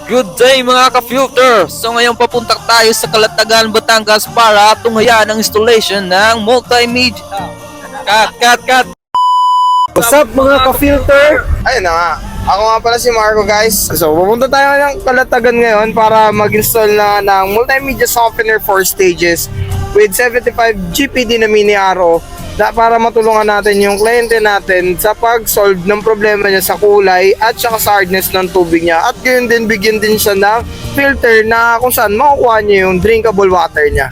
Good day mga ka-filter! So ngayon papunta tayo sa Calatagan, Batangas para tunghayan ang installation ng multimedia. Cut! What's up mga ka-filter? Ayun na nga. Ako nga pala si Marco, guys. So, pupunta tayo ng Calatagan ngayon para mag-install na ng multimedia softener 4 stages with 75 GPD na mini arrow para matulungan natin yung kliyente natin sa pag-solve ng problema niya sa kulay at saka sa hardness ng tubig niya. At gayon din, bigyan din siya ng filter na kung saan makukuha niya yung drinkable water niya.